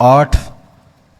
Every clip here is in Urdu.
8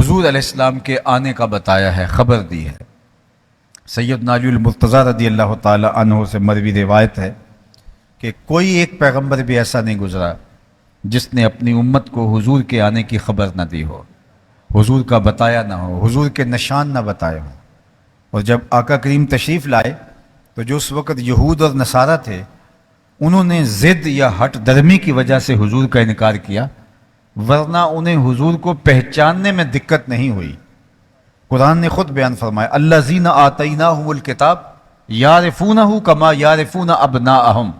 حضور علیہ السلام کے آنے کا بتایا ہے، خبر دی ہے۔ سیدنا علی المرتضیٰ رضی اللہ تعالی عنہ سے مروی روایت ہے کہ کوئی ایک پیغمبر بھی ایسا نہیں گزرا جس نے اپنی امت کو حضور کے آنے کی خبر نہ دی ہو، حضور کا بتایا نہ ہو، حضور کے نشان نہ بتائے ہوں۔ اور جب آقا کریم تشریف لائے تو جو اس وقت یہود اور نصارہ تھے، انہوں نے ضد یا ہٹ درمی کی وجہ سے حضور کا انکار کیا، ورنہ انہیں حضور کو پہچاننے میں دقت نہیں ہوئی۔ قرآن نے خود بیان فرمایا، الذین آتیناہم الکتاب یعرفونہ کما یعرفون ابناءہم،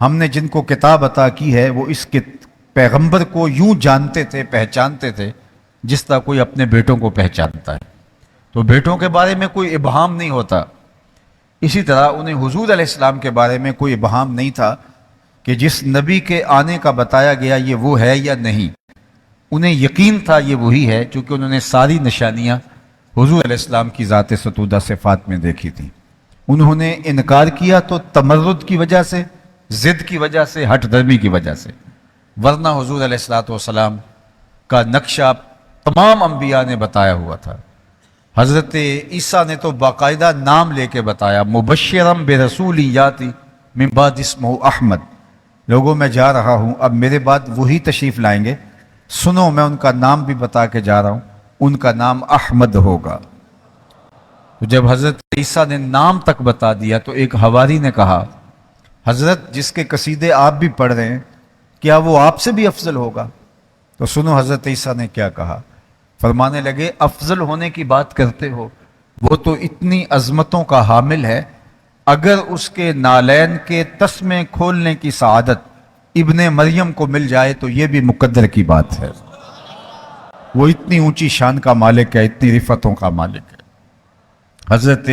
ہم نے جن کو کتاب عطا کی ہے وہ اس کے پیغمبر کو یوں جانتے تھے، پہچانتے تھے جس طرح کوئی اپنے بیٹوں کو پہچانتا ہے۔ تو بیٹوں کے بارے میں کوئی ابہام نہیں ہوتا، اسی طرح انہیں حضور علیہ السلام کے بارے میں کوئی ابہام نہیں تھا کہ جس نبی کے آنے کا بتایا گیا یہ وہ ہے یا نہیں۔ انہیں یقین تھا یہ وہی ہے، چونکہ انہوں نے ساری نشانیاں حضور علیہ السلام کی ذات ستودہ صفات میں دیکھی تھیں۔ انہوں نے انکار کیا تو تمرد کی وجہ سے، ضد کی وجہ سے، ہٹ درمی کی وجہ سے، ورنہ حضور علیہ السلام کا نقشہ تمام انبیاء نے بتایا ہوا تھا۔ حضرت عیسیٰ نے تو باقاعدہ نام لے کے بتایا، مبشرم برسول یاتی من بعد اسمہ احمد، لوگوں میں جا رہا ہوں، اب میرے بعد وہی تشریف لائیں گے، سنو میں ان کا نام بھی بتا کے جا رہا ہوں، ان کا نام احمد ہوگا۔ تو جب حضرت عیسیٰ نے نام تک بتا دیا تو ایک حواری نے کہا، حضرت جس کے قصیدے آپ بھی پڑھ رہے ہیں کیا وہ آپ سے بھی افضل ہوگا؟ تو سنو حضرت عیسیٰ نے کیا کہا، فرمانے لگے افضل ہونے کی بات کرتے ہو، وہ تو اتنی عظمتوں کا حامل ہے، اگر اس کے نالین کے تسمے کھولنے کی سعادت ابن مریم کو مل جائے تو یہ بھی مقدر کی بات ہے۔ وہ اتنی اونچی شان کا مالک ہے، اتنی رفتوں کا مالک ہے۔ حضرت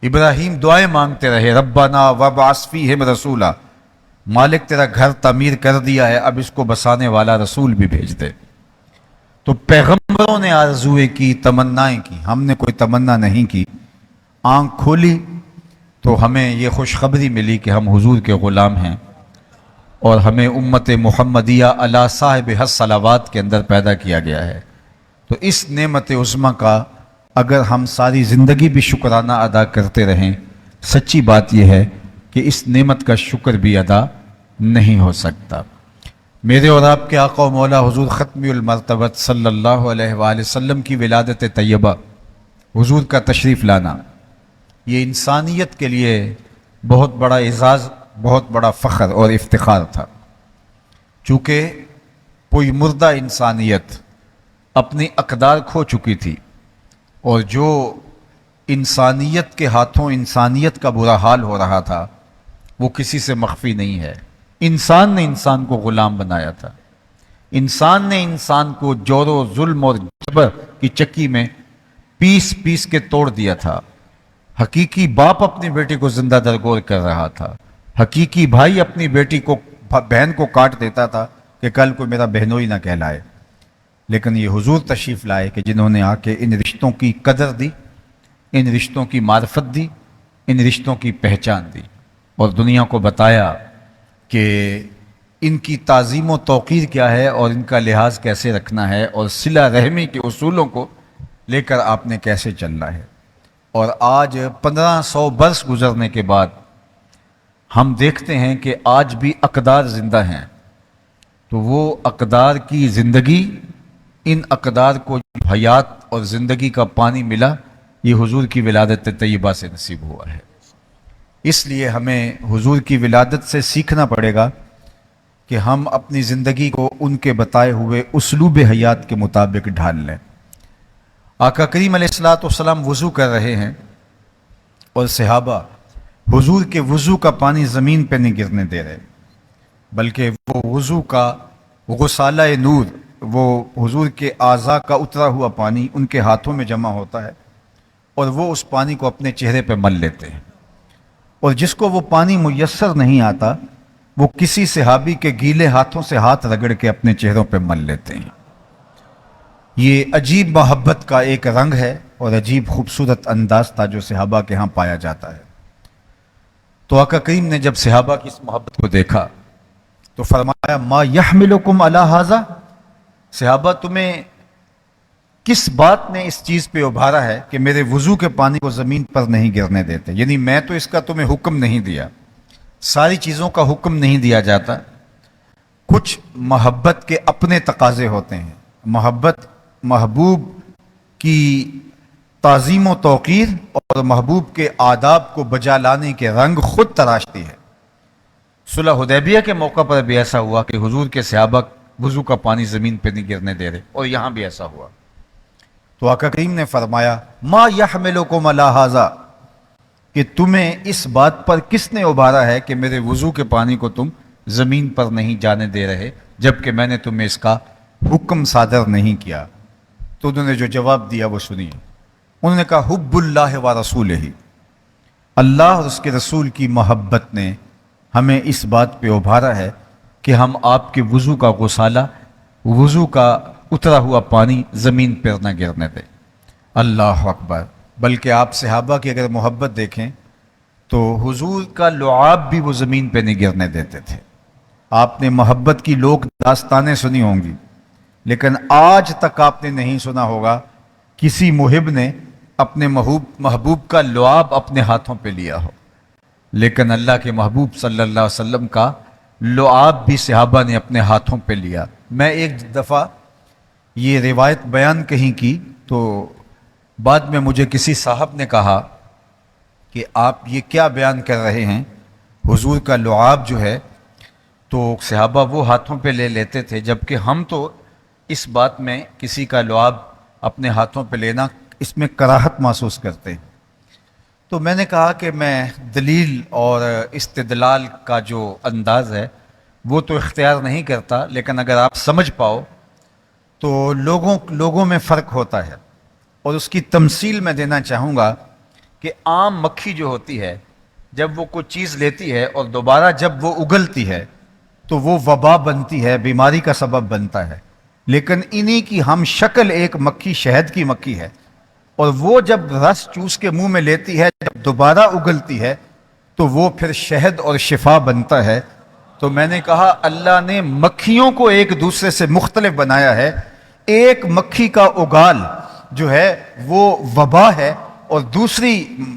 ابراہیم دعائیں مانگتے رہے، ربنا وابعث فیہم رسولا، مالک تیرا گھر تعمیر کر دیا ہے، اب اس کو بسانے والا رسول بھی بھیج دے۔ تو پیغمبروں نے آرزویں کی، تمنائیں کی، ہم نے کوئی تمنا نہیں کی۔ آنکھ کھولی تو ہمیں یہ خوشخبری ملی کہ ہم حضور کے غلام ہیں اور ہمیں امت محمدیہ علی صاحب الصلوات کے اندر پیدا کیا گیا ہے۔ تو اس نعمت عظمیٰ کا اگر ہم ساری زندگی بھی شکرانہ ادا کرتے رہیں، سچی بات یہ ہے کہ اس نعمت کا شکر بھی ادا نہیں ہو سکتا۔ میرے اور آپ کے آقا و مولا حضور ختمی المرتبت صلی اللہ علیہ وآلہ وسلم کی ولادت طیبہ، حضور کا تشریف لانا، یہ انسانیت کے لیے بہت بڑا اعزاز، بہت بڑا فخر اور افتخار تھا۔ چونکہ کوئی مردہ انسانیت اپنی اقدار کھو چکی تھی، اور جو انسانیت کے ہاتھوں انسانیت کا برا حال ہو رہا تھا وہ کسی سے مخفی نہیں ہے۔ انسان نے انسان کو غلام بنایا تھا، انسان نے انسان کو جور و ظلم اور جبر کی چکی میں پیس پیس کے توڑ دیا تھا۔ حقیقی باپ اپنی بیٹی کو زندہ درگور کر رہا تھا، حقیقی بھائی اپنی بیٹی کو، بہن کو کاٹ دیتا تھا کہ کل کو میرا بہنوئی نہ کہلائے۔ لیکن یہ حضور تشریف لائے کہ جنہوں نے آ کے ان رشتوں کی قدر دی، ان رشتوں کی معرفت دی، ان رشتوں کی پہچان دی، اور دنیا کو بتایا کہ ان کی تعظیم و توقیر کیا ہے اور ان کا لحاظ کیسے رکھنا ہے، اور صلہ رحمی کے اصولوں کو لے کر آپ نے کیسے چلنا ہے۔ اور آج 1500 برس گزرنے کے بعد ہم دیکھتے ہیں کہ آج بھی اقدار زندہ ہیں، تو وہ اقدار کی زندگی، ان اقدار کو حیات اور زندگی کا پانی ملا، یہ حضور کی ولادت طیبہ سے نصیب ہوا ہے۔ اس لیے ہمیں حضور کی ولادت سے سیکھنا پڑے گا کہ ہم اپنی زندگی کو ان کے بتائے ہوئے اسلوب حیات کے مطابق ڈھال لیں۔ آقا کریم علیہ السلام وضو کر رہے ہیں اور صحابہ حضور کے وضو کا پانی زمین پہ نہیں گرنے دے رہے، بلکہ وہ وضو کا غسالہ نور، وہ حضور کے اعضاء کا اترا ہوا پانی ان کے ہاتھوں میں جمع ہوتا ہے، اور وہ اس پانی کو اپنے چہرے پہ مل لیتے ہیں۔ اور جس کو وہ پانی میسر نہیں آتا وہ کسی صحابی کے گیلے ہاتھوں سے ہاتھ رگڑ کے اپنے چہروں پہ مل لیتے ہیں۔ یہ عجیب محبت کا ایک رنگ ہے اور عجیب خوبصورت انداز تھا جو صحابہ کے ہاں پایا جاتا ہے۔ تو آقا کریم نے جب صحابہ کی اس محبت کو دیکھا تو فرمایا، ما یحملکم علی ھذا، صحابہ تمہیں کس بات نے اس چیز پہ ابھارا ہے کہ میرے وضو کے پانی کو زمین پر نہیں گرنے دیتے؟ یعنی میں تو اس کا تمہیں حکم نہیں دیا، ساری چیزوں کا حکم نہیں دیا جاتا، کچھ محبت کے اپنے تقاضے ہوتے ہیں۔ محبت محبوب کی تعظیم و توقیر اور محبوب کے آداب کو بجا لانے کے رنگ خود تراشتی ہے۔ صلح حدیبیہ کے موقع پر بھی ایسا ہوا کہ حضور کے صحابہ وضو کا پانی زمین پہ نہیں گرنے دے رہے، اور یہاں بھی ایسا ہوا تو آقا کریم نے فرمایا ما یحملکم علی ھذا، کہ تمہیں اس بات پر کس نے ابھارا ہے کہ میرے وضو کے پانی کو تم زمین پر نہیں جانے دے رہے جبکہ میں نے تمہیں اس کا حکم صادر نہیں کیا؟ تو انہوں نے جو جواب دیا وہ سنیے۔ انہوں نے کہا حب اللہ و رسولہ، اللہ اور اس کے رسول کی محبت نے ہمیں اس بات پہ ابھارا ہے کہ ہم آپ کے وضو کا غسالہ، وضو کا اترا ہوا پانی زمین پر نہ گرنے دیں۔ اللہ اکبر! بلکہ آپ صحابہ کی اگر محبت دیکھیں تو حضور کا لعاب بھی وہ زمین پہ نہیں گرنے دیتے تھے۔ آپ نے محبت کی لوک داستانیں سنی ہوں گی، لیکن آج تک آپ نے نہیں سنا ہوگا کسی محب نے اپنے محبوب کا لعاب اپنے ہاتھوں پہ لیا ہو، لیکن اللہ کے محبوب صلی اللہ علیہ وسلم کا لعاب بھی صحابہ نے اپنے ہاتھوں پہ لیا۔ میں ایک دفعہ یہ روایت بیان کہیں کی تو بعد میں مجھے کسی صاحب نے کہا کہ آپ یہ کیا بیان کر رہے ہیں، حضور کا لعاب جو ہے تو صحابہ وہ ہاتھوں پہ لے لیتے تھے، جبکہ ہم تو اس بات میں کسی کا لعاب اپنے ہاتھوں پہ لینا اس میں کراہت محسوس کرتے ہیں۔ تو میں نے کہا کہ میں دلیل اور استدلال کا جو انداز ہے وہ تو اختیار نہیں کرتا، لیکن اگر آپ سمجھ پاؤ تو لوگوں میں فرق ہوتا ہے، اور اس کی تمثیل میں دینا چاہوں گا کہ عام مکھی جو ہوتی ہے جب وہ کوئی چیز لیتی ہے اور دوبارہ جب وہ اگلتی ہے تو وہ وبا بنتی ہے، بیماری کا سبب بنتا ہے، لیکن انہی کی ہم شکل ایک مکھی شہد کی مکھی ہے، اور وہ جب رس چوس کے منہ میں لیتی ہے، جب دوبارہ اگلتی ہے تو وہ پھر شہد اور شفا بنتا ہے۔ تو میں نے کہا اللہ نے مکھیوں کو ایک دوسرے سے مختلف بنایا ہے، ایک مکھی کا اگال جو ہے وہ وبا ہے، اور دوسری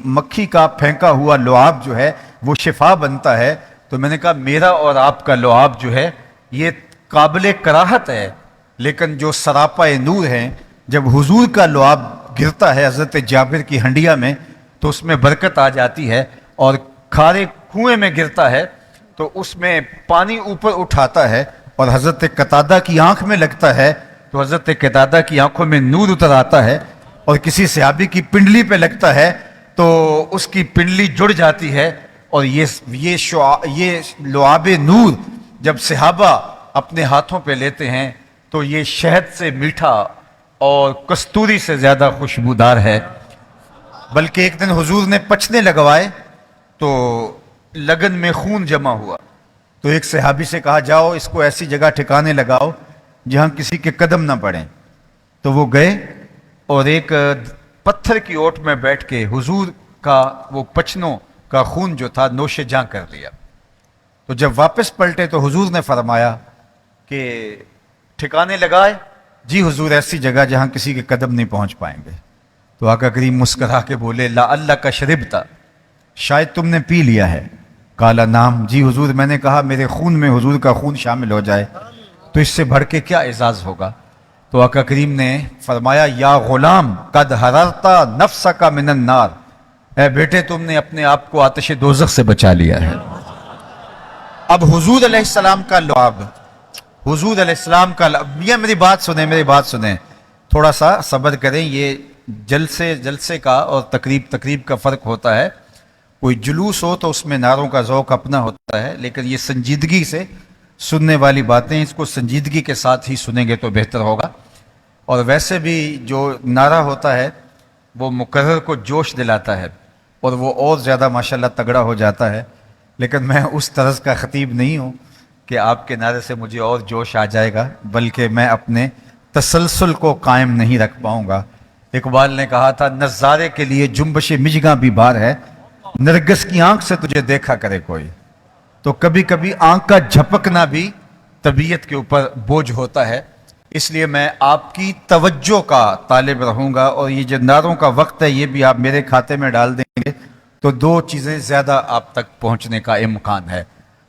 مکھی کا پھینکا ہوا لعاب جو ہے وہ شفا بنتا ہے۔ تو میں نے کہا میرا اور آپ کا لعاب جو ہے یہ قابل کراہت ہے، لیکن جو سراپا نور ہیں، جب حضور کا لعاب گرتا ہے حضرت جابر کی ہنڈیا میں تو اس میں برکت آ جاتی ہے، اور کھارے کنویں میں گرتا ہے تو اس میں پانی اوپر اٹھاتا ہے، اور حضرت قتادہ کی آنکھ میں لگتا ہے تو حضرت قتادہ کی آنکھوں میں نور اتر آتا ہے، اور کسی صحابی کی پنڈلی پہ لگتا ہے تو اس کی پنڈلی جڑ جاتی ہے۔ اور یہ لعاب نور جب صحابہ اپنے ہاتھوں پہ لیتے ہیں تو یہ شہد سے میٹھا اور کستوری سے زیادہ خوشبودار ہے۔ بلکہ ایک دن حضور نے پچنے لگوائے تو لگن میں خون جمع ہوا، تو ایک صحابی سے کہا جاؤ اس کو ایسی جگہ ٹھکانے لگاؤ جہاں کسی کے قدم نہ پڑیں۔ تو وہ گئے اور ایک پتھر کی اوٹ میں بیٹھ کے حضور کا وہ پچنوں کا خون جو تھا نوش جاں کر دیا۔ تو جب واپس پلٹے تو حضور نے فرمایا کہ ٹھکانے لگائے؟ جی حضور ایسی جگہ جہاں کسی کے قدم نہیں پہنچ پائیں گے۔ تو آقا کریم مسکرا کے بولے لا اللہ کا شربتا، شاید تم نے پی لیا ہے۔ کالا نام، جی حضور میں نے کہا میرے خون میں حضور کا خون شامل ہو جائے تو اس سے بڑھ کے کیا اعزاز ہوگا۔ تو آقا کریم نے فرمایا یا غلام قد حررتا نفسک من النار، اے بیٹے تم نے اپنے آپ کو آتش دوزخ سے بچا لیا ہے۔ اب حضور علیہ السلام کا لعاب، حضور علیہ السلام کا یہ میری بات سنیں تھوڑا سا صبر کریں، یہ جلسے کا اور تقریب کا فرق ہوتا ہے۔ کوئی جلوس ہو تو اس میں نعروں کا ذوق اپنا ہوتا ہے، لیکن یہ سنجیدگی سے سننے والی باتیں، اس کو سنجیدگی کے ساتھ ہی سنیں گے تو بہتر ہوگا۔ اور ویسے بھی جو نعرہ ہوتا ہے وہ مقرر کو جوش دلاتا ہے اور وہ اور زیادہ ماشاءاللہ تگڑا ہو جاتا ہے، لیکن میں اس طرز کا خطیب نہیں ہوں کہ آپ کے نعرے سے مجھے اور جوش آ جائے گا، بلکہ میں اپنے تسلسل کو قائم نہیں رکھ پاؤں گا۔ اقبال نے کہا تھا نظارے کے لیے جنبش مژگاں بھی بار ہے، نرگس کی آنکھ سے تجھے دیکھا کرے کوئی۔ تو کبھی کبھی آنکھ کا جھپکنا بھی طبیعت کے اوپر بوجھ ہوتا ہے، اس لیے میں آپ کی توجہ کا طالب رہوں گا، اور یہ جو نعروں کا وقت ہے یہ بھی آپ میرے کھاتے میں ڈال دیں گے تو دو چیزیں زیادہ آپ تک پہنچنے کا امکان ہے۔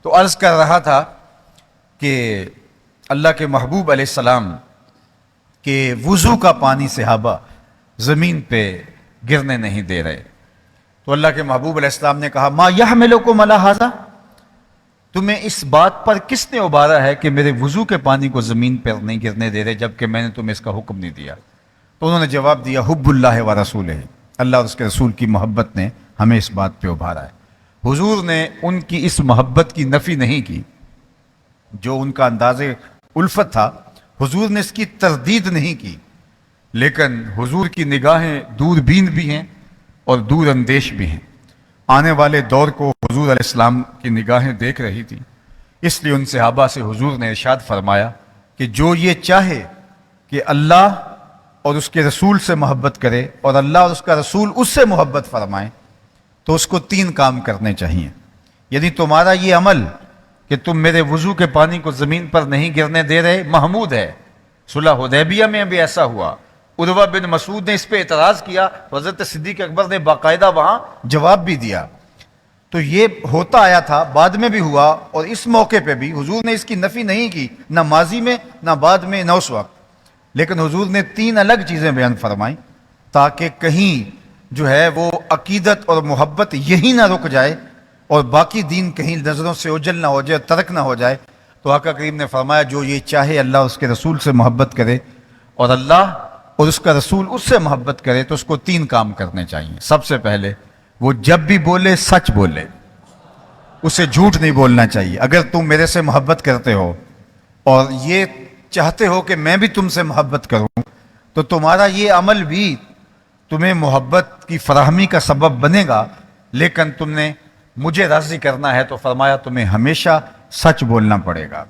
تو عرض کر رہا تھا کہ اللہ کے محبوب علیہ السلام کہ وضو کا پانی صحابہ زمین پہ گرنے نہیں دے رہے، تو اللہ کے محبوب علیہ السلام نے کہا ما یحملکم علی ھذا، تمہیں اس بات پر کس نے ابھارا ہے کہ میرے وضو کے پانی کو زمین پر نہیں گرنے دے رہے جبکہ میں نے تمہیں اس کا حکم نہیں دیا؟ تو انہوں نے جواب دیا حب اللہ و رسولہ، اللہ اور اس کے رسول کی محبت نے ہمیں اس بات پہ ابھارا ہے۔ حضور نے ان کی اس محبت کی نفی نہیں کی، جو ان کا انداز الفت تھا حضور نے اس کی تردید نہیں کی، لیکن حضور کی نگاہیں دور بین بھی ہیں اور دور اندیش بھی ہیں۔ آنے والے دور کو حضور علیہ السلام کی نگاہیں دیکھ رہی تھی، اس لیے ان صحابہ سے حضور نے ارشاد فرمایا کہ جو یہ چاہے کہ اللہ اور اس کے رسول سے محبت کرے اور اللہ اور اس کا رسول اس سے محبت فرمائے تو اس کو تین کام کرنے چاہیے۔ یعنی تمہارا یہ عمل کہ تم میرے وضو کے پانی کو زمین پر نہیں گرنے دے رہے محمود ہے۔ صلح حدیبیہ میں بھی ایسا ہوا، عروہ بن مسعود نے اس پہ اعتراض کیا، حضرت صدیق اکبر نے باقاعدہ وہاں جواب بھی دیا۔ تو یہ ہوتا آیا تھا، بعد میں بھی ہوا، اور اس موقع پہ بھی حضور نے اس کی نفی نہیں کی، نہ ماضی میں نہ بعد میں نہ اس وقت، لیکن حضور نے تین الگ چیزیں بیان فرمائیں تاکہ کہیں جو ہے وہ عقیدت اور محبت یہی نہ رک جائے اور باقی دین کہیں نظروں سے اوجھل نہ ہو جائے، ترک نہ ہو جائے۔ تو آقا کریم نے فرمایا جو یہ چاہے اللہ اس کے رسول سے محبت کرے اور اللہ اور اس کا رسول اس سے محبت کرے تو اس کو تین کام کرنے چاہیے۔ سب سے پہلے وہ جب بھی بولے سچ بولے، اسے جھوٹ نہیں بولنا چاہیے۔ اگر تم میرے سے محبت کرتے ہو اور یہ چاہتے ہو کہ میں بھی تم سے محبت کروں تو تمہارا یہ عمل بھی تمہیں محبت کی فراہمی کا سبب بنے گا، لیکن تم نے مجھے راضی کرنا ہے تو فرمایا تمہیں ہمیشہ سچ بولنا پڑے گا۔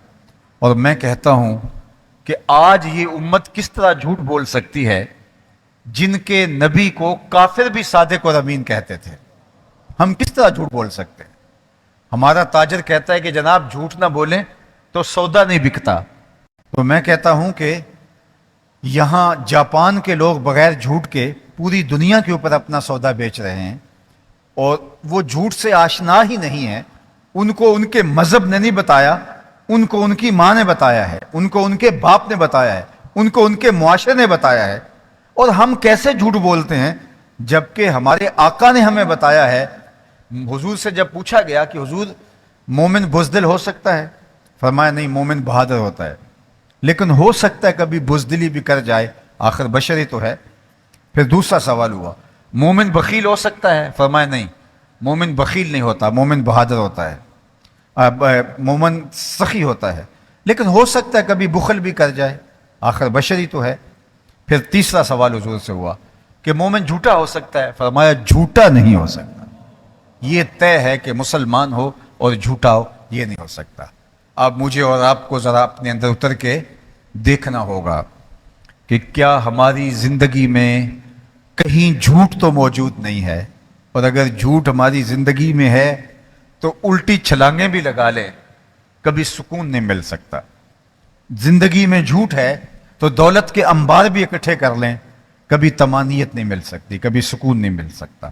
اور میں کہتا ہوں کہ آج یہ امت کس طرح جھوٹ بول سکتی ہے جن کے نبی کو کافر بھی صادق اور امین کہتے تھے؟ ہم کس طرح جھوٹ بول سکتے ہیں؟ ہمارا تاجر کہتا ہے کہ جناب جھوٹ نہ بولیں تو سودا نہیں بکتا، تو میں کہتا ہوں کہ یہاں جاپان کے لوگ بغیر جھوٹ کے پوری دنیا کے اوپر اپنا سودا بیچ رہے ہیں، اور وہ جھوٹ سے آشنا ہی نہیں ہے۔ ان کو ان کے مذہب نے نہیں بتایا، ان کو ان کی ماں نے بتایا ہے، ان کو ان کے باپ نے بتایا ہے، ان کو ان کے معاشرے نے بتایا ہے، اور ہم کیسے جھوٹ بولتے ہیں جبکہ ہمارے آقا نے ہمیں بتایا ہے۔ حضور سے جب پوچھا گیا کہ حضور مومن بزدل ہو سکتا ہے؟ فرمایا نہیں، مومن بہادر ہوتا ہے، لیکن ہو سکتا ہے کبھی بزدلی بھی کر جائے، آخر بشری تو ہے۔ پھر دوسرا سوال ہوا مومن بخیل ہو سکتا ہے؟ فرمایا نہیں، مومن بخیل نہیں ہوتا، مومن بہادر ہوتا ہے، مومن سخی ہوتا ہے، لیکن ہو سکتا ہے کبھی بخل بھی کر جائے، آخر بشری تو ہے۔ پھر تیسرا سوال حضور سے ہوا کہ مومن جھوٹا ہو سکتا ہے؟ فرمایا جھوٹا نہیں ہو سکتا، یہ طے ہے کہ مسلمان ہو اور جھوٹا ہو یہ نہیں ہو سکتا۔ اب مجھے اور آپ کو ذرا اپنے اندر اتر کے دیکھنا ہوگا کہ کیا ہماری زندگی میں کہیں جھوٹ تو موجود نہیں ہے، اور اگر جھوٹ ہماری زندگی میں ہے تو الٹی چھلانگیں بھی لگا لیں کبھی سکون نہیں مل سکتا۔ زندگی میں جھوٹ ہے تو دولت کے انبار بھی اکٹھے کر لیں کبھی طمانینت نہیں مل سکتی، کبھی سکون نہیں مل سکتا۔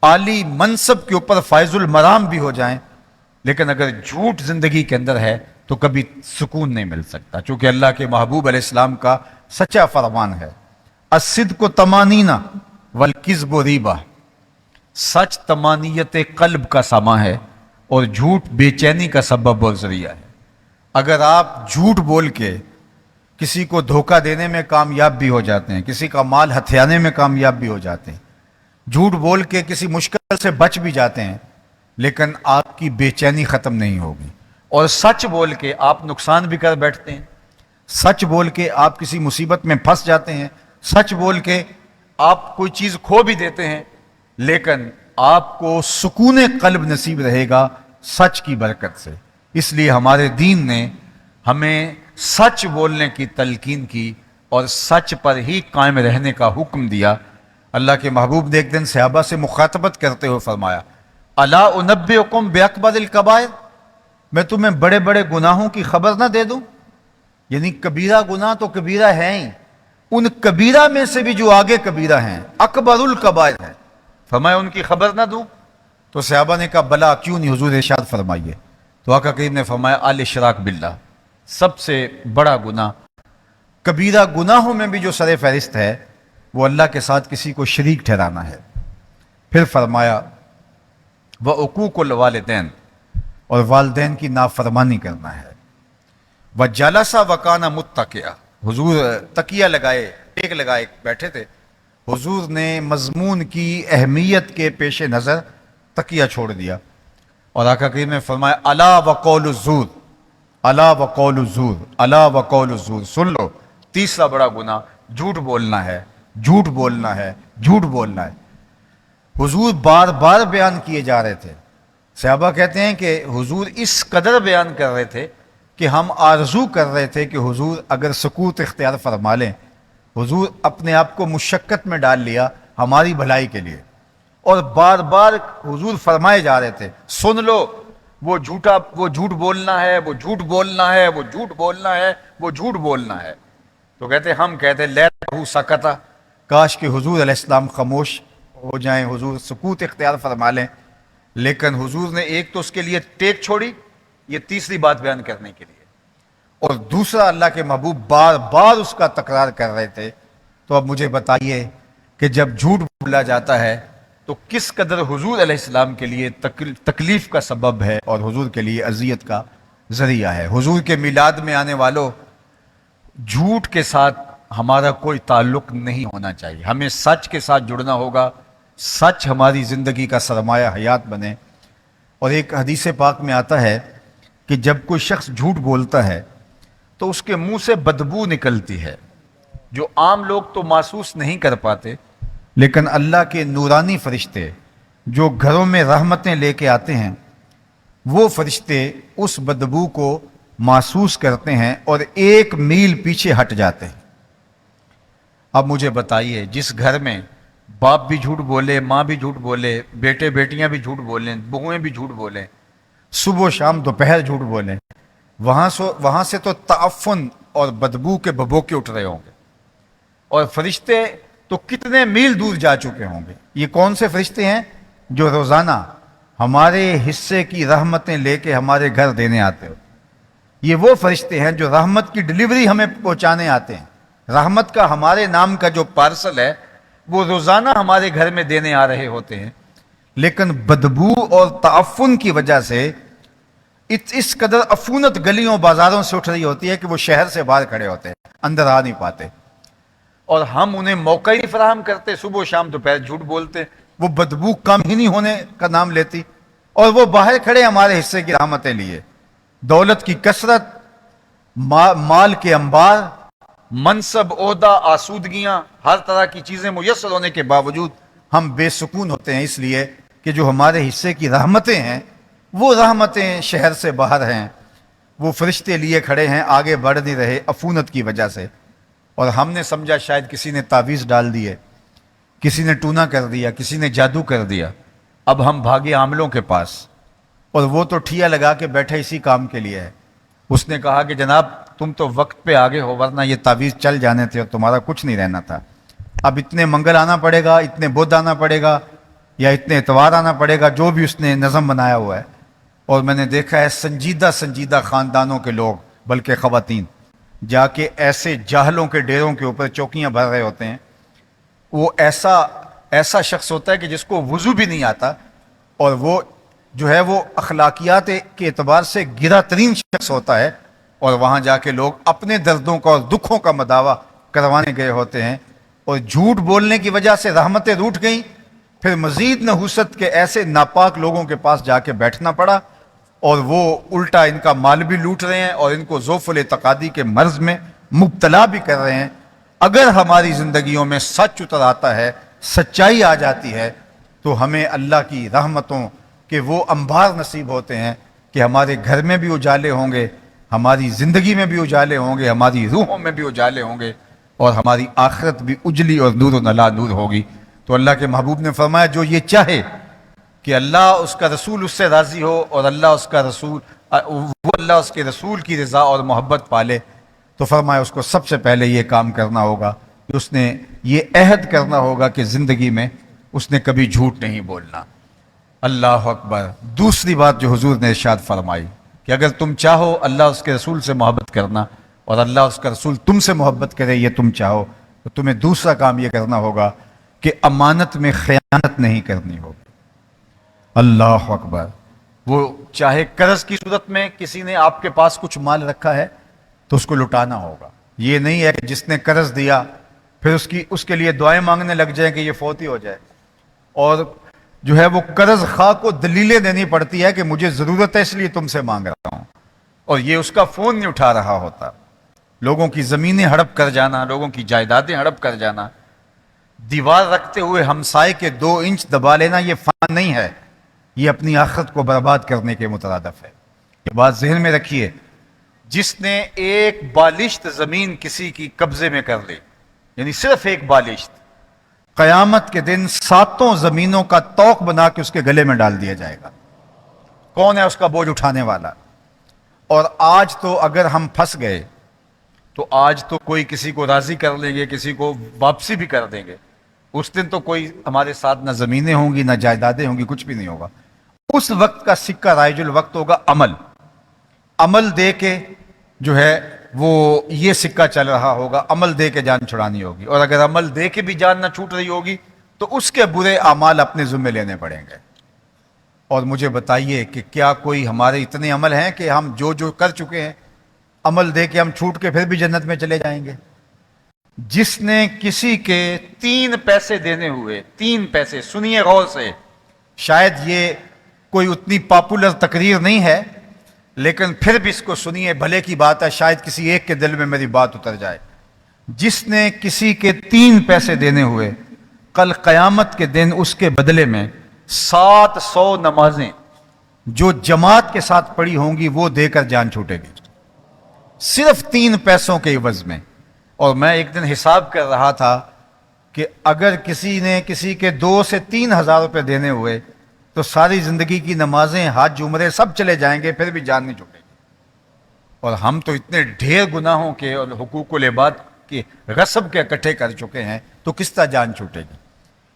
عالی منصب کے اوپر فائز المرام بھی ہو جائیں، لیکن اگر جھوٹ زندگی کے اندر ہے تو کبھی سکون نہیں مل سکتا، چونکہ اللہ کے محبوب علیہ السلام کا سچا فرمان ہے الصدق طمانینہ والکذب ریبہ، سچ طمانیت قلب کا سامان ہے اور جھوٹ بے چینی کا سبب اور ذریعہ ہے۔ اگر آپ جھوٹ بول کے کسی کو دھوکہ دینے میں کامیاب بھی ہو جاتے ہیں، کسی کا مال ہتھیانے میں کامیاب بھی ہو جاتے ہیں، جھوٹ بول کے کسی مشکل سے بچ بھی جاتے ہیں، لیکن آپ کی بے چینی ختم نہیں ہوگی، اور سچ بول کے آپ نقصان بھی کر بیٹھتے ہیں، سچ بول کے آپ کسی مصیبت میں پھنس جاتے ہیں، سچ بول کے آپ کوئی چیز کھو بھی دیتے ہیں، لیکن آپ کو سکون قلب نصیب رہے گا سچ کی برکت سے۔ اس لیے ہمارے دین نے ہمیں سچ بولنے کی تلقین کی اور سچ پر ہی قائم رہنے کا حکم دیا۔ اللہ کے محبوب نے ایک دن صحابہ سے مخاطبت کرتے ہوئے فرمایا الا انبئکم باکبر الکبائر، میں تمہیں بڑے بڑے گناہوں کی خبر نہ دے دوں؟ یعنی کبیرہ گناہ تو کبیرہ ہیں ہی، ان کبیرہ میں سے بھی جو آگے کبیرہ ہیں اکبر الکبائر ہے، فرمایا ان کی خبر نہ دوں؟ تو صحابہ نے کہا بلا، کیوں نہیں حضور، ارشاد فرمائیے۔ تو آقا کریم نے فرمایا الاشراک باللہ، سب سے بڑا گناہ، کبیرہ گناہوں میں بھی جو سر فہرست ہے وہ اللہ کے ساتھ کسی کو شریک ٹھہرانا ہے۔ پھر فرمایا وعقوق الوالدین، اور والدین کی نافرمانی کرنا ہے۔ وجلسا وکانا متکئا، حضور تکیہ لگائے، ٹیک لگائے بیٹھے تھے، حضور نے مضمون کی اہمیت کے پیش نظر تکیہ چھوڑ دیا، اور آقا کریم نے فرمایا الا وقول الزور، الا وقول الزور، الا وقول الزور، سن لو، تیسرا بڑا گناہ جھوٹ بولنا ہے، جھوٹ بولنا ہے، جھوٹ بولنا ہے۔ حضور بار بار بیان کیے جا رہے تھے، صحابہ کہتے ہیں کہ حضور اس قدر بیان کر رہے تھے کہ ہم آرزو کر رہے تھے کہ حضور اگر سکوت اختیار فرما لیں۔ حضور اپنے آپ کو مشقت میں ڈال لیا ہماری بھلائی کے لیے، اور بار بار حضور فرمائے جا رہے تھے سن لو، وہ جھوٹ بولنا ہے، وہ جھوٹ بولنا ہے، وہ جھوٹ بولنا ہے، وہ جھوٹ بولنا ہے۔ تو ہم کہتے لیتہ سکتا، کاش کہ حضور علیہ السلام خاموش ہو جائیں، حضور سکوت اختیار فرما لیں، لیکن حضور نے ایک تو اس کے لیے ٹیک چھوڑی، یہ تیسری بات بیان کرنے کے لیے، اور دوسرا اللہ کے محبوب بار بار اس کا تکرار کر رہے تھے۔ تو اب مجھے بتائیے کہ جب جھوٹ بولا جاتا ہے تو کس قدر حضور علیہ السلام کے لیے تکلیف کا سبب ہے اور حضور کے لیے اذیت کا ذریعہ ہے۔ حضور کے میلاد میں آنے والوں، جھوٹ کے ساتھ ہمارا کوئی تعلق نہیں ہونا چاہیے، ہمیں سچ کے ساتھ جڑنا ہوگا، سچ ہماری زندگی کا سرمایہ حیات بنے۔ اور ایک حدیث پاک میں آتا ہے کہ جب کوئی شخص جھوٹ بولتا ہے تو اس کے منہ سے بدبو نکلتی ہے، جو عام لوگ تو محسوس نہیں کر پاتے، لیکن اللہ کے نورانی فرشتے جو گھروں میں رحمتیں لے کے آتے ہیں، وہ فرشتے اس بدبو کو محسوس کرتے ہیں اور 1 میل پیچھے ہٹ جاتے ہیں۔ اب مجھے بتائیے، جس گھر میں باپ بھی جھوٹ بولے، ماں بھی جھوٹ بولے، بیٹے بیٹیاں بھی جھوٹ بولیں، بہویں بھی جھوٹ بولیں، صبح و شام دوپہر جھوٹ بولیں، وہاں سے تو تعفن اور بدبو کے ببوکے اٹھ رہے ہوں گے، اور فرشتے تو کتنے میل دور جا چکے ہوں گے۔ یہ کون سے فرشتے ہیں جو روزانہ ہمارے حصے کی رحمتیں لے کے ہمارے گھر دینے آتے ہو؟ یہ وہ فرشتے ہیں جو رحمت کی ڈلیوری ہمیں پہنچانے آتے ہیں۔ رحمت کا ہمارے نام کا جو پارسل ہے وہ روزانہ ہمارے گھر میں دینے آ رہے ہوتے ہیں، لیکن بدبو اور تعفن کی وجہ سے اس قدر عفونت گلیوں بازاروں سے اٹھ رہی ہوتی ہے کہ وہ شہر سے باہر کھڑے ہوتے ہیں، اندر آ نہیں پاتے، اور ہم انہیں موقع ہی فراہم کرتے، صبح و شام دوپہر جھوٹ بولتے، وہ بدبو کم ہی نہیں ہونے کا نام لیتی، اور وہ باہر کھڑے ہمارے حصے کی رحمتیں لیے۔ دولت کی کثرت، مال کے انبار، منصب، عہدہ، آسودگیاں، ہر طرح کی چیزیں میسر ہونے کے باوجود ہم بے سکون ہوتے ہیں، اس لیے کہ جو ہمارے حصے کی رحمتیں ہیں وہ رحمتیں شہر سے باہر ہیں، وہ فرشتے لیے کھڑے ہیں، آگے بڑھ نہیں رہے عفونت کی وجہ سے۔ اور ہم نے سمجھا شاید کسی نے تعویذ ڈال دی ہے، کسی نے ٹونا کر دیا، کسی نے جادو کر دیا، اب ہم بھاگے عاملوں کے پاس، اور وہ تو ٹھیا لگا کے بیٹھا اسی کام کے لیے ہے۔ اس نے کہا کہ جناب تم تو وقت پہ آگے ہو، ورنہ یہ تعویذ چل جانے تھے اور تمہارا کچھ نہیں رہنا تھا، اب اتنے منگل آنا پڑے گا، اتنے بدھ آنا پڑے گا، یا اتنے اتوار آنا پڑے گا، جو بھی اس نے نظم بنایا ہوا ہے۔ اور میں نے دیکھا ہے سنجیدہ خاندانوں کے لوگ، بلکہ خواتین، جا کے ایسے جاہلوں کے ڈیروں کے اوپر چوکیاں بھر رہے ہوتے ہیں۔ وہ ایسا شخص ہوتا ہے کہ جس کو وضو بھی نہیں آتا، اور وہ جو ہے وہ اخلاقیات کے اعتبار سے گرا ترین شخص ہوتا ہے، اور وہاں جا کے لوگ اپنے دردوں کا اور دکھوں کا مداوع کروانے گئے ہوتے ہیں، اور جھوٹ بولنے کی وجہ سے رحمتیں روٹھ گئیں، پھر مزید نحوست کے ایسے ناپاک لوگوں کے پاس جا کے بیٹھنا پڑا، اور وہ الٹا ان کا مال بھی لوٹ رہے ہیں اور ان کو ذوف الاعتقادی کے مرض میں مبتلا بھی کر رہے ہیں۔ اگر ہماری زندگیوں میں سچ اتر آتا ہے، سچائی آ جاتی ہے، تو ہمیں اللہ کی رحمتوں کے وہ انبار نصیب ہوتے ہیں کہ ہمارے گھر میں بھی اجالے ہوں گے، ہماری زندگی میں بھی اجالے ہوں گے، ہماری روحوں میں بھی اجالے ہوں گے، اور ہماری آخرت بھی اجلی اور نور و نلا نور ہوگی۔ تو اللہ کے محبوب نے فرمایا جو یہ چاہے کہ اللہ اس کا رسول اس سے راضی ہو، اور اللہ اس کے رسول کی رضا اور محبت پالے، تو فرمایا اس کو سب سے پہلے یہ کام کرنا ہوگا کہ اس نے یہ عہد کرنا ہوگا کہ زندگی میں اس نے کبھی جھوٹ نہیں بولنا۔ اللہ اکبر۔ دوسری بات جو حضور نے ارشاد فرمائی کہ اگر تم چاہو اللہ اس کے رسول سے محبت کرنا اور اللہ اس کا رسول تم سے محبت کرے، یہ تم چاہو، تو تمہیں دوسرا کام یہ کرنا ہوگا کہ امانت میں خیانت نہیں کرنی ہوگی۔ اللہ اکبر۔ وہ چاہے قرض کی صورت میں کسی نے آپ کے پاس کچھ مال رکھا ہے تو اس کو لٹانا ہوگا۔ یہ نہیں ہے کہ جس نے قرض دیا پھر اس کے لیے دعائیں مانگنے لگ جائیں کہ یہ فوت ہی ہو جائے، اور جو ہے وہ قرض خواہ کو دلیلیں دینی پڑتی ہے کہ مجھے ضرورت ہے اس لیے تم سے مانگ رہا ہوں، اور یہ اس کا فون نہیں اٹھا رہا ہوتا۔ لوگوں کی زمینیں ہڑپ کر جانا، لوگوں کی جائیدادیں ہڑپ کر جانا، دیوار رکھتے ہوئے ہمسائے کے 2 انچ دبا لینا، یہ فن نہیں ہے، یہ اپنی آخرت کو برباد کرنے کے مترادف ہے۔ یہ بات ذہن میں رکھیے، جس نے ایک بالشت زمین کسی کی قبضے میں کر لی، یعنی صرف ایک بالشت، قیامت کے دن 7 زمینوں کا توق بنا کے اس کے گلے میں ڈال دیا جائے گا۔ کون ہے اس کا بوجھ اٹھانے والا؟ اور آج تو اگر ہم پھنس گئے تو آج تو کوئی کسی کو راضی کر لیں گے، کسی کو واپسی بھی کر دیں گے، اس دن تو کوئی ہمارے ساتھ نہ زمینیں ہوں گی نہ جائیدادیں ہوں گی، کچھ بھی نہیں ہوگا۔ اس وقت کا سکہ رائج الوقت ہوگا عمل دے کے جو ہے وہ یہ سکہ چل رہا ہوگا، عمل دے کے جان چھڑانی ہوگی، اور اگر عمل دے کے بھی جان نہ چھوٹ رہی ہوگی تو اس کے برے اعمال اپنے ذمہ لینے پڑیں گے۔ اور مجھے بتائیے کہ کیا کوئی ہمارے اتنے عمل ہیں کہ ہم جو کر چکے ہیں عمل دے کے ہم چھوٹ کے پھر بھی جنت میں چلے جائیں گے؟ جس نے کسی کے 3 پیسے دینے ہوئے، 3 پیسے، سنیے غور سے، شاید یہ کوئی اتنی پاپولر تقریر نہیں ہے لیکن پھر بھی اس کو سنیے، بھلے کی بات ہے، شاید کسی ایک کے دل میں میری بات اتر جائے۔ جس نے کسی کے 3 پیسے دینے ہوئے، کل قیامت کے دن اس کے بدلے میں 700 نمازیں جو جماعت کے ساتھ پڑھی ہوں گی وہ دے کر جان چھوٹے گی، صرف 3 پیسوں کے عوض میں۔ اور میں ایک دن حساب کر رہا تھا کہ اگر کسی نے کسی کے 2 سے 3 ہزار روپے دینے ہوئے تو ساری زندگی کی نمازیں، حج، عمرے سب چلے جائیں گے، پھر بھی جان نہیں چھوٹے گی۔ اور ہم تو اتنے ڈھیر گناہوں کے اور حقوق العباد کے غصب کے اکٹھے کر چکے ہیں، تو کس طرح جان چھوٹے گی؟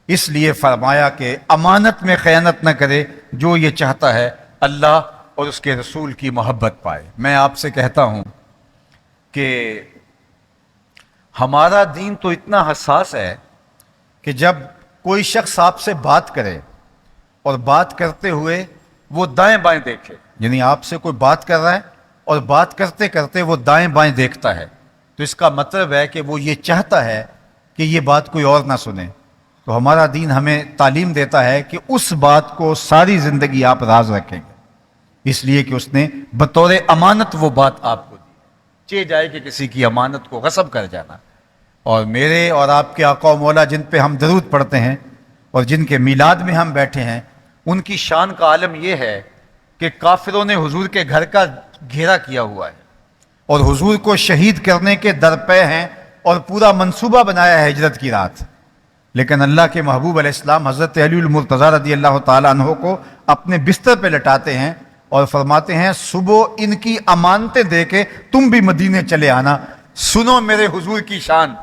اس لیے فرمایا کہ امانت میں خیانت نہ کرے جو یہ چاہتا ہے اللہ اور اس کے رسول کی محبت پائے۔ میں آپ سے کہتا ہوں کہ ہمارا دین تو اتنا حساس ہے کہ جب کوئی شخص آپ سے بات کرے اور بات کرتے ہوئے وہ دائیں بائیں دیکھے، یعنی آپ سے کوئی بات کر رہا ہے اور بات کرتے کرتے وہ دائیں بائیں دیکھتا ہے، تو اس کا مطلب ہے کہ وہ یہ چاہتا ہے کہ یہ بات کوئی اور نہ سنے۔ تو ہمارا دین ہمیں تعلیم دیتا ہے کہ اس بات کو ساری زندگی آپ راز رکھیں گے، اس لیے کہ اس نے بطور امانت وہ بات آپ کو دی، چاہے جائے کہ کسی کی امانت کو غصب کر جانا۔ اور میرے اور آپ کے آقا و مولا جن پہ ہم درود پڑھتے ہیں اور جن کے میلاد میں ہم بیٹھے ہیں، ان کی شان کا عالم یہ ہے کہ کافروں نے حضور کے گھر کا گھیرا کیا ہوا ہے اور حضور کو شہید کرنے کے درپے ہیں اور پورا منصوبہ بنایا ہے ہجرت کی رات، لیکن اللہ کے محبوب علیہ السلام حضرت علی المرتضیٰ رضی اللہ تعالیٰ عنہ کو اپنے بستر پہ لٹاتے ہیں اور فرماتے ہیں صبح ان کی امانتیں دے کے تم بھی مدینے چلے آنا۔ سنو میرے حضور کی شان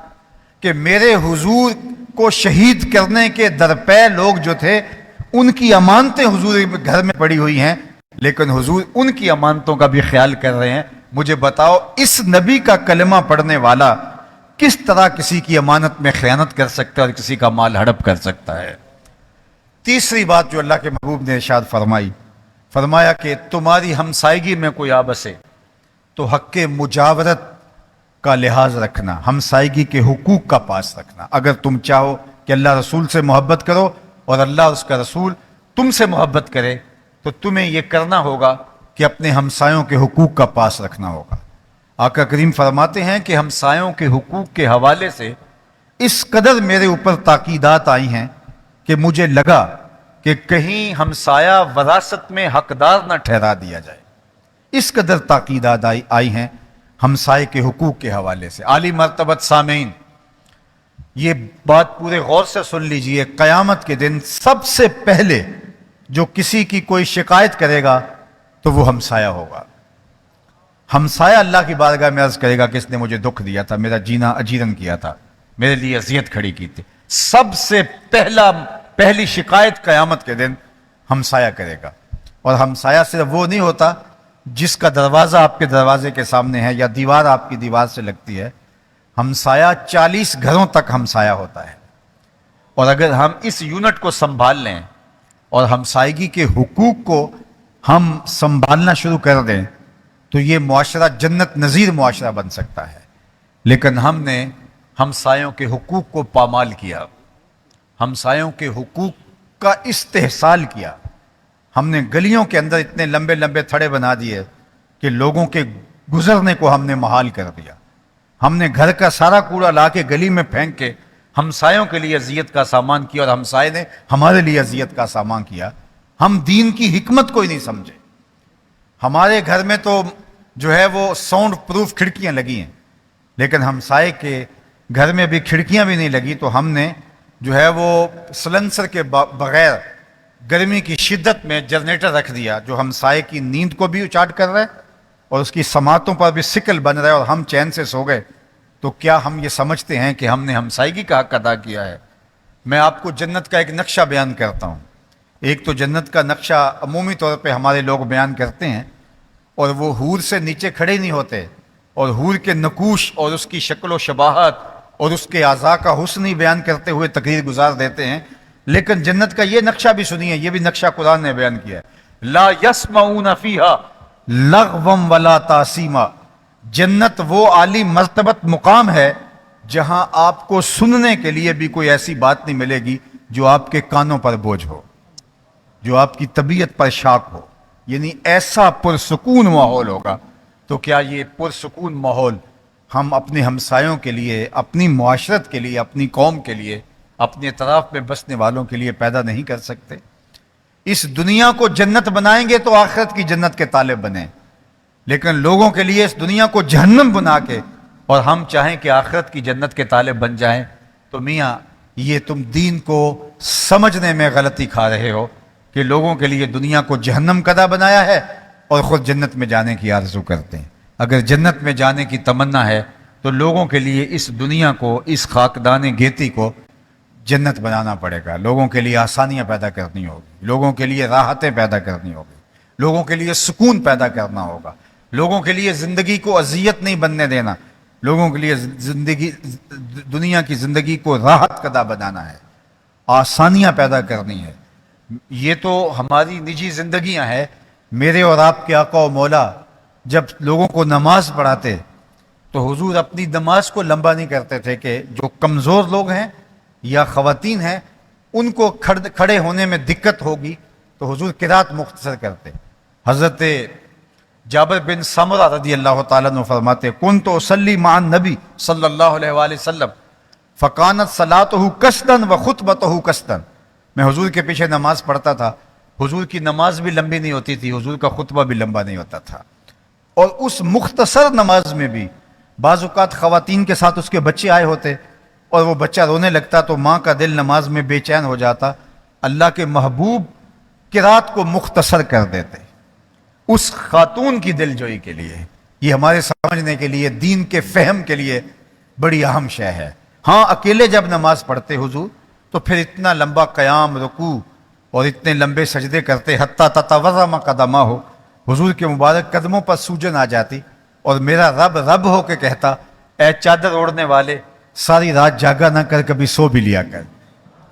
کہ میرے حضور کو شہید کرنے کے درپے لوگ جو تھے ان کی امانتیں حضور گھر میں پڑی ہوئی ہیں، لیکن حضور ان کی امانتوں کا بھی خیال کر رہے ہیں۔ مجھے بتاؤ اس نبی کا کلمہ پڑھنے والا کس طرح کسی کی امانت میں خیانت کر سکتا ہے اور کسی کا مال ہڑپ کر سکتا ہے؟ تیسری بات جو اللہ کے محبوب نے ارشاد فرمایا کہ تمہاری ہمسائیگی میں کوئی آ بسے تو حق مجاورت کا لحاظ رکھنا، ہمسائیگی کے حقوق کا پاس رکھنا۔ اگر تم چاہو کہ اللہ رسول سے محبت کرو اور اللہ اس کا رسول تم سے محبت کرے تو تمہیں یہ کرنا ہوگا کہ اپنے ہمسایوں کے حقوق کا پاس رکھنا ہوگا۔ آقا کریم فرماتے ہیں کہ ہمسایوں کے حقوق کے حوالے سے اس قدر میرے اوپر تاکیدات آئی ہیں کہ مجھے لگا کہ کہیں ہمسایہ وراثت میں حقدار نہ ٹھہرا دیا جائے، اس قدر تاکیدات آئی ہیں ہمسائے کے حقوق کے حوالے سے۔ عالی مرتبت سامعین، یہ بات پورے غور سے سن لیجئے، قیامت کے دن سب سے پہلے جو کسی کی کوئی شکایت کرے گا تو وہ ہمسایہ ہوگا۔ ہمسایہ اللہ کی بارگاہ میں عرض کرے گا کہ اس نے مجھے دکھ دیا تھا، میرا جینا اجیرن کیا تھا، میرے لیے اذیت کھڑی کی تھی. سب سے پہلی شکایت قیامت کے دن ہمسایہ کرے گا. اور ہمسایہ صرف وہ نہیں ہوتا جس کا دروازہ آپ کے دروازے کے سامنے ہے یا دیوار آپ کی دیوار سے لگتی ہے. ہمسایہ 40 گھروں تک ہمسایہ ہوتا ہے. اور اگر ہم اس یونٹ کو سنبھال لیں اور ہمسائیگی کے حقوق کو ہم سنبھالنا شروع کر دیں تو یہ معاشرہ جنت نظیر معاشرہ بن سکتا ہے. لیکن ہم نے ہمسایوں کے حقوق کو پامال کیا، ہمسایوں کے حقوق کا استحصال کیا. ہم نے گلیوں کے اندر اتنے لمبے لمبے تھڑے بنا دیے کہ لوگوں کے گزرنے کو ہم نے محال کر دیا. ہم نے گھر کا سارا کوڑا لا کے گلی میں پھینک کے ہمسایوں کے لیے اذیت کا سامان کیا اور ہمسائے نے ہمارے لیے اذیت کا سامان کیا. ہم دین کی حکمت کو ہی نہیں سمجھے. ہمارے گھر میں تو جو ہے وہ ساؤنڈ پروف کھڑکیاں لگی ہیں، لیکن ہمسائے کے گھر میں بھی کھڑکیاں بھی نہیں لگی، تو ہم نے جو ہے وہ سلنسر کے بغیر گرمی کی شدت میں جنریٹر رکھ دیا جو ہمسائے کی نیند کو بھی اچاٹ کر رہا ہے اور اس کی سماعتوں پر بھی سکل بن رہا ہے، اور ہم چین سے سو گئے. تو کیا ہم یہ سمجھتے ہیں کہ ہم نے ہمسائیگی کا حق ادا کیا ہے؟ میں آپ کو جنت کا ایک نقشہ بیان کرتا ہوں. ایک تو جنت کا نقشہ عمومی طور پہ ہمارے لوگ بیان کرتے ہیں اور وہ حور سے نیچے کھڑے نہیں ہوتے اور حور کے نقوش اور اس کی شکل و شباہت اور اس کے اعضاء کا حسن ہی بیان کرتے ہوئے تقریر گزار دیتے ہیں. لیکن جنت کا یہ نقشہ بھی سنیے، یہ بھی نقشہ قرآن نے بیان کیا ہے. لا یسمعون فیہا لغوا ولا تاثیما. جنت وہ عالی مرتبت مقام ہے جہاں آپ کو سننے کے لیے بھی کوئی ایسی بات نہیں ملے گی جو آپ کے کانوں پر بوجھ ہو، جو آپ کی طبیعت پر شاک ہو. یعنی ایسا پرسکون ماحول ہوگا. تو کیا یہ پرسکون ماحول ہم اپنے ہمسایوں کے لیے، اپنی معاشرت کے لیے، اپنی قوم کے لیے، اپنے اطراف میں بسنے والوں کے لیے پیدا نہیں کر سکتے؟ اس دنیا کو جنت بنائیں گے تو آخرت کی جنت کے طالب بنیں، لیکن لوگوں کے لیے اس دنیا کو جہنم بنا کے اور ہم چاہیں کہ آخرت کی جنت کے طالب بن جائیں، تو میاں یہ تم دین کو سمجھنے میں غلطی کھا رہے ہو کہ لوگوں کے لیے دنیا کو جہنم کدہ بنایا ہے اور خود جنت میں جانے کی آرزو کرتے ہیں. اگر جنت میں جانے کی تمنا ہے تو لوگوں کے لیے اس دنیا کو، اس خاکدان گیتی کو جنت بنانا پڑے گا. لوگوں کے لیے آسانیاں پیدا کرنی ہوگی، لوگوں کے لیے راحتیں پیدا کرنی ہوگی، لوگوں کے لیے سکون پیدا کرنا ہوگا، لوگوں کے لیے زندگی کو اذیت نہیں بننے دینا، لوگوں کے لیے دنیا کی زندگی کو راحت کدہ بنانا ہے، آسانیاں پیدا کرنی ہے. یہ تو ہماری نجی زندگیاں ہیں. میرے اور آپ کے آقا و مولا جب لوگوں کو نماز پڑھاتے تو حضور اپنی نماز کو لمبا نہیں کرتے تھے کہ جو کمزور لوگ ہیں یا خواتین ہیں ان کو کھڑے ہونے میں دقت ہوگی تو حضور قرات مختصر کرتے. حضرت جابر بن سمرہ رضی اللہ تعالیٰ عنہ فرماتے کنت اصلی مع النبی صلی اللہ علیہ وآلہ وسلم فکانت صلاتہ کسدن و خطبتہ کسدن. میں حضور کے پیچھے نماز پڑھتا تھا، حضور کی نماز بھی لمبی نہیں ہوتی تھی، حضور کا خطبہ بھی لمبا نہیں ہوتا تھا. اور اس مختصر نماز میں بھی بعض اوقات خواتین کے ساتھ اس کے بچے آئے ہوتے اور وہ بچہ رونے لگتا تو ماں کا دل نماز میں بے چین ہو جاتا. اللہ کے محبوب قرات کو مختصر کر دیتے اس خاتون کی دل جوئی کے لیے. یہ ہمارے سمجھنے کے لیے، دین کے فہم کے لیے بڑی اہم شے ہے. ہاں اکیلے جب نماز پڑھتے حضور تو پھر اتنا لمبا قیام، رکوع اور اتنے لمبے سجدے کرتے حتیٰ تتورم قدمہ ہو، حضور کے مبارک قدموں پر سوجن آ جاتی اور میرا رب رب ہو کے کہتا اے چادر اوڑھنے والے ساری رات جاگا نہ کر، کبھی سو بھی لیا کر.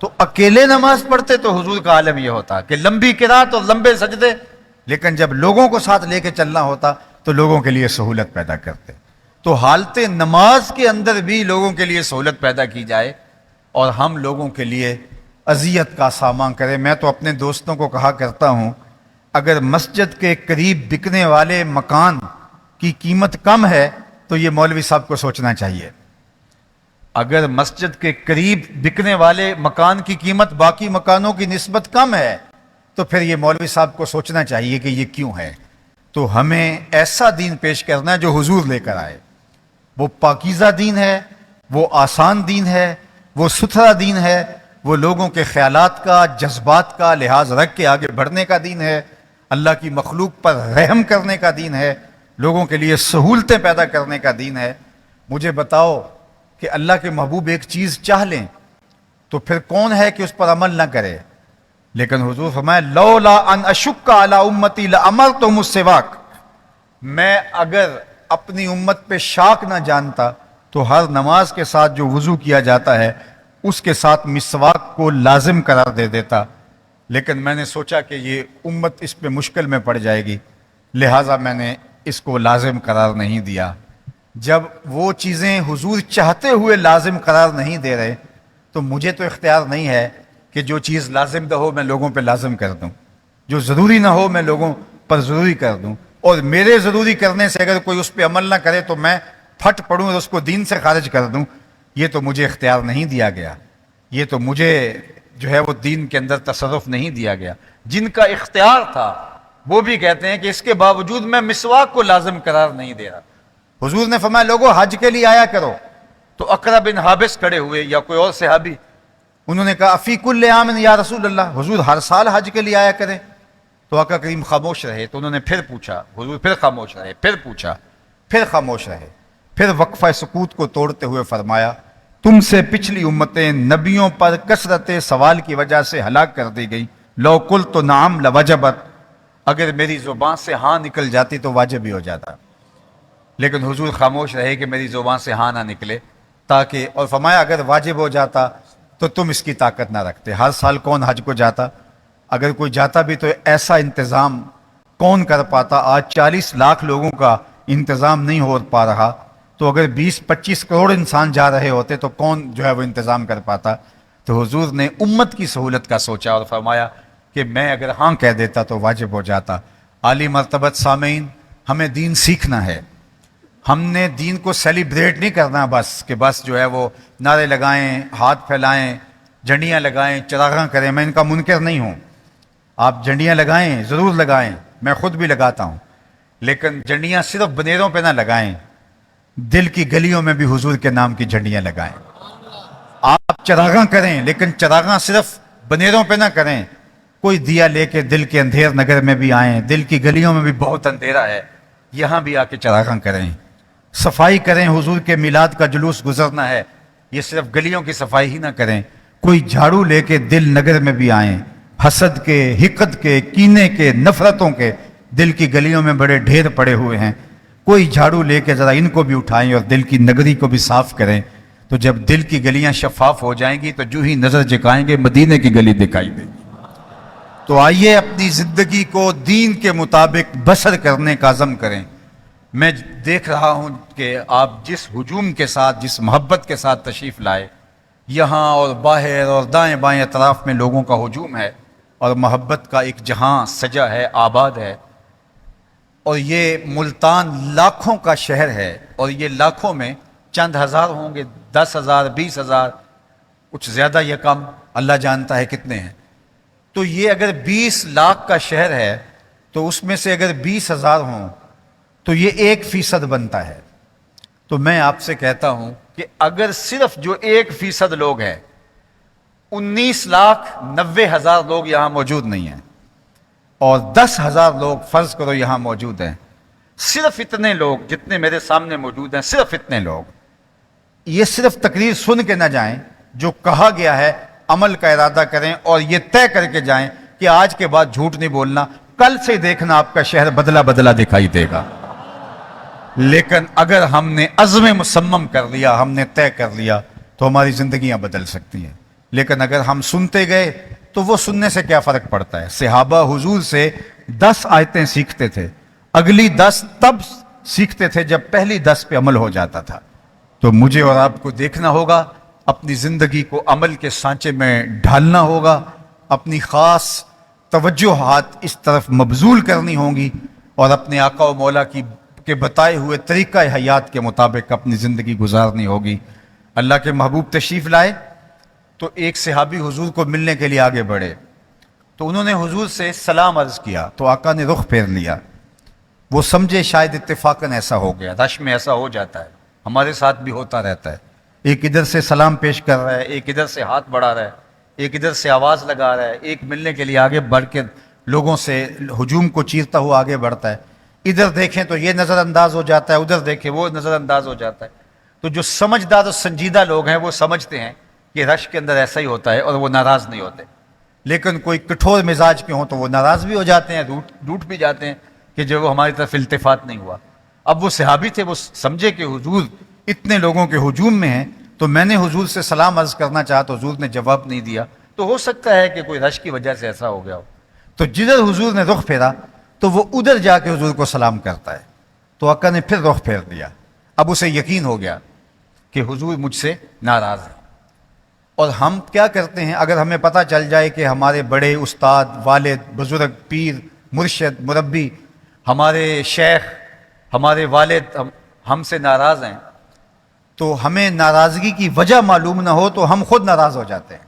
تو اکیلے نماز پڑھتے تو حضور کا عالم یہ ہوتا کہ لمبی قرات اور لمبے سجدے، لیکن جب لوگوں کو ساتھ لے کے چلنا ہوتا تو لوگوں کے لیے سہولت پیدا کرتے. تو حالت نماز کے اندر بھی لوگوں کے لیے سہولت پیدا کی جائے اور ہم لوگوں کے لیے اذیت کا سامان کریں. میں تو اپنے دوستوں کو کہا کرتا ہوں اگر مسجد کے قریب بکنے والے مکان کی قیمت کم ہے تو یہ مولوی صاحب کو سوچنا چاہیے. اگر مسجد کے قریب بکنے والے مکان کی قیمت باقی مکانوں کی نسبت کم ہے تو پھر یہ مولوی صاحب کو سوچنا چاہیے کہ یہ کیوں ہے. تو ہمیں ایسا دین پیش کرنا ہے جو حضور لے کر آئے. وہ پاکیزہ دین ہے، وہ آسان دین ہے، وہ ستھرا دین ہے، وہ لوگوں کے خیالات کا، جذبات کا لحاظ رکھ کے آگے بڑھنے کا دین ہے، اللہ کی مخلوق پر رحم کرنے کا دین ہے. لوگوں کے لیے سہولتیں پیدا کرنے کا دین ہے. مجھے بتاؤ کہ اللہ کے محبوب ایک چیز چاہ لیں تو پھر کون ہے کہ اس پر عمل نہ کرے؟ لیکن حضور فرمائے لولا ان اشک علی امتی لامرتہم السواک، میں اگر اپنی امت پہ شاک نہ جانتا تو ہر نماز کے ساتھ جو وضو کیا جاتا ہے اس کے ساتھ مسواک کو لازم قرار دے دیتا، لیکن میں نے سوچا کہ یہ امت اس پہ مشکل میں پڑ جائے گی، لہٰذا میں نے اس کو لازم قرار نہیں دیا. جب وہ چیزیں حضور چاہتے ہوئے لازم قرار نہیں دے رہے تو مجھے تو اختیار نہیں ہے کہ جو چیز لازم نہ ہو میں لوگوں پہ لازم کر دوں، جو ضروری نہ ہو میں لوگوں پر ضروری کر دوں، اور میرے ضروری کرنے سے اگر کوئی اس پہ عمل نہ کرے تو میں پھٹ پڑوں اور اس کو دین سے خارج کر دوں. یہ تو مجھے اختیار نہیں دیا گیا، یہ تو مجھے جو ہے وہ دین کے اندر تصرف نہیں دیا گیا. جن کا اختیار تھا وہ بھی کہتے ہیں کہ اس کے باوجود میں مسواک کو لازم قرار نہیں دے رہا. حضور نے فرمایا لوگوں حج کے لیے آیا کرو، تو اقرا بن حابس کھڑے ہوئے یا کوئی اور صحابی، انہوں نے کہا فی کل عام یا رسول اللہ، حضور ہر سال حج کے لیے آیا کریں. تو آقا کریم خاموش رہے. تو انہوں نے پھر پوچھا، حضور پھر خاموش رہے، پھر پوچھا، پھر خاموش رہے. پھر وقفہ سکوت کو توڑتے ہوئے فرمایا تم سے پچھلی امتیں نبیوں پر کثرت سوال کی وجہ سے ہلاک کر دی گئی. لو قلت نعم لوجبت، اگر میری زبان سے ہاں نکل جاتی تو واجب ہی ہو جاتا، لیکن حضور خاموش رہے کہ میری زبان سے ہاں نہ نکلے، تاکہ اور فرمایا اگر واجب ہو جاتا تو تم اس کی طاقت نہ رکھتے. ہر سال کون حج کو جاتا؟ اگر کوئی جاتا بھی تو ایسا انتظام کون کر پاتا؟ آج 40 لاکھ لوگوں کا انتظام نہیں ہو پا رہا، تو اگر 20-25 کروڑ انسان جا رہے ہوتے تو کون جو ہے وہ انتظام کر پاتا؟ تو حضور نے امت کی سہولت کا سوچا اور فرمایا کہ میں اگر ہاں کہہ دیتا تو واجب ہو جاتا. عالی مرتبت سامعین، ہمیں دین سیکھنا ہے. ہم نے دین کو سیلیبریٹ نہیں کرنا بس کہ بس جو ہے وہ نعرے لگائیں، ہاتھ پھیلائیں، جھنڈیاں لگائیں، چراغاں کریں. میں ان کا منکر نہیں ہوں، آپ جھنڈیاں لگائیں، ضرور لگائیں، میں خود بھی لگاتا ہوں، لیکن جھنڈیاں صرف بنیروں پہ نہ لگائیں، دل کی گلیوں میں بھی حضور کے نام کی جھنڈیاں لگائیں. آپ چراغاں کریں لیکن چراغاں صرف بنیروں پہ نہ کریں، کوئی دیا لے کے دل کے اندھیر نگر میں بھی آئیں، دل کی گلیوں میں بھی بہت اندھیرا ہے، یہاں بھی آ کے چراغاں کریں. صفائی کریں، حضور کے میلاد کا جلوس گزرنا ہے، یہ صرف گلیوں کی صفائی ہی نہ کریں، کوئی جھاڑو لے کے دل نگر میں بھی آئیں. حسد کے، حقد کے، کینے کے، نفرتوں کے دل کی گلیوں میں بڑے ڈھیر پڑے ہوئے ہیں، کوئی جھاڑو لے کے ذرا ان کو بھی اٹھائیں اور دل کی نگری کو بھی صاف کریں. تو جب دل کی گلیاں شفاف ہو جائیں گی تو جو ہی نظر جھکائیں گے مدینے کی گلی دکھائی دے گی. تو آئیے اپنی زندگی کو دین کے مطابق بسر کرنے کا عزم کریں. میں دیکھ رہا ہوں کہ آپ جس ہجوم کے ساتھ، جس محبت کے ساتھ تشریف لائے، یہاں اور باہر اور دائیں بائیں اطراف میں لوگوں کا ہجوم ہے اور محبت کا ایک جہاں سجا ہے، آباد ہے. اور یہ ملتان لاکھوں کا شہر ہے، اور یہ لاکھوں میں چند ہزار ہوں گے، 10,000 20,000، کچھ زیادہ یا کم، اللہ جانتا ہے کتنے ہیں. تو یہ اگر 20 لاکھ کا شہر ہے تو اس میں سے اگر 20,000 ہوں تو یہ 1% بنتا ہے. تو میں آپ سے کہتا ہوں کہ اگر صرف جو 1% لوگ ہیں، 19,90,000 لوگ یہاں موجود نہیں ہیں، اور 10,000 لوگ فرض کرو یہاں موجود ہیں، صرف اتنے لوگ جتنے میرے سامنے موجود ہیں، صرف اتنے لوگ یہ صرف تقریر سن کے نہ جائیں، جو کہا گیا ہے عمل کا ارادہ کریں اور یہ طے کر کے جائیں کہ آج کے بعد جھوٹ نہیں بولنا، کل سے دیکھنا آپ کا شہر بدلا بدلا دکھائی دے گا. لیکن اگر ہم نے عزم مصمم کر لیا، ہم نے طے کر لیا، تو ہماری زندگیاں بدل سکتی ہیں. لیکن اگر ہم سنتے گئے تو وہ سننے سے کیا فرق پڑتا ہے؟ صحابہ حضور سے 10 آیتیں سیکھتے تھے، اگلی 10 تب سیکھتے تھے جب پہلی 10 پہ عمل ہو جاتا تھا. تو مجھے اور آپ کو دیکھنا ہوگا، اپنی زندگی کو عمل کے سانچے میں ڈھالنا ہوگا، اپنی خاص توجہات اس طرف مبذول کرنی ہوں گی، اور اپنے آقا و مولا کے بتائے ہوئے طریقہ حیات کے مطابق اپنی زندگی گزارنی ہوگی. اللہ کے محبوب تشریف لائے تو ایک صحابی حضور کو ملنے کے لیے آگے بڑھے، تو انہوں نے حضور سے سلام عرض کیا تو آقا نے رخ پھیر لیا. وہ سمجھے شاید اتفاقاً ایسا ہو گیا، رش میں ایسا ہو جاتا ہے، ہمارے ساتھ بھی ہوتا رہتا ہے، ایک ادھر سے سلام پیش کر رہا ہے، ایک ادھر سے ہاتھ بڑھا رہا ہے، ایک ادھر سے آواز لگا رہا ہے، ایک ملنے کے لیے آگے بڑھ کے لوگوں سے ہجوم کو چیرتا ہوا آگے بڑھتا ہے. ادھر دیکھیں تو یہ نظر انداز ہو جاتا ہے، ادھر دیکھیں وہ نظر انداز ہو جاتا ہے۔ تو جو سمجھدار اور سنجیدہ لوگ ہیں وہ سمجھتے ہیں کہ رش کے اندر ایسا ہی ہوتا ہے اور وہ ناراض نہیں ہوتے۔ لیکن کوئی کٹھور مزاج کے ہوں تو وہ ناراض بھی ہو جاتے ہیں، روٹ بھی جاتے ہیں کہ جو وہ ہماری طرف التفات نہیں ہوا۔ اب وہ صحابی تھے، وہ سمجھے کہ حضور اتنے لوگوں کے ہجوم میں ہیں، تو میں نے حضور سے سلام عرض کرنا چاہا تو حضور نے جواب نہیں دیا، تو ہو سکتا ہے کہ کوئی رش کی وجہ سے ایسا ہو گیا ہو۔ تو جدھر حضور نے رخ پھیرا تو وہ ادھر جا کے حضور کو سلام کرتا ہے۔ تو آقا نے پھر رخ پھیر دیا، اب اسے یقین ہو گیا کہ حضور مجھ سے ناراض ہے۔ اور ہم کیا کرتے ہیں، اگر ہمیں پتہ چل جائے کہ ہمارے بڑے استاد، والد، بزرگ، پیر، مرشد، مربی، ہمارے شیخ، ہمارے والد ہم سے ناراض ہیں، تو ہمیں ناراضگی کی وجہ معلوم نہ ہو تو ہم خود ناراض ہو جاتے ہیں۔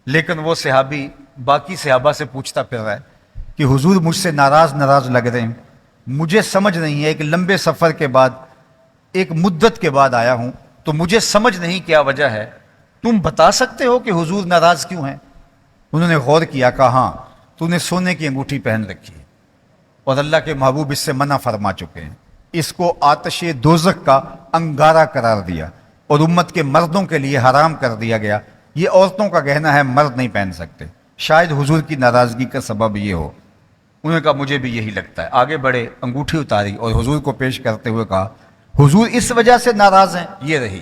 لیکن وہ صحابی باقی صحابہ سے پوچھتا پھر رہا ہے کہ حضور مجھ سے ناراض لگ رہے ہیں، مجھے سمجھ نہیں ہے، ایک لمبے سفر کے بعد، ایک مدت کے بعد آیا ہوں، تو مجھے سمجھ نہیں کیا وجہ ہے، تم بتا سکتے ہو کہ حضور ناراض کیوں ہیں؟ انہوں نے غور کیا، کہا ہاں، تو نے سونے کی انگوٹھی پہن رکھی ہے اور اللہ کے محبوب اس سے منع فرما چکے ہیں، اس کو آتش دوزخ کا انگارہ قرار دیا اور امت کے مردوں کے لیے حرام کر دیا گیا، یہ عورتوں کا گہنا ہے، مرد نہیں پہن سکتے، شاید حضور کی ناراضگی کا سبب یہ ہو۔ انہوں نے کہا مجھے بھی یہی لگتا ہے۔ آگے بڑھے، انگوٹھی اتاری اور حضور کو پیش کرتے ہوئے کہا حضور اس وجہ سے ناراض ہیں، یہ رہی۔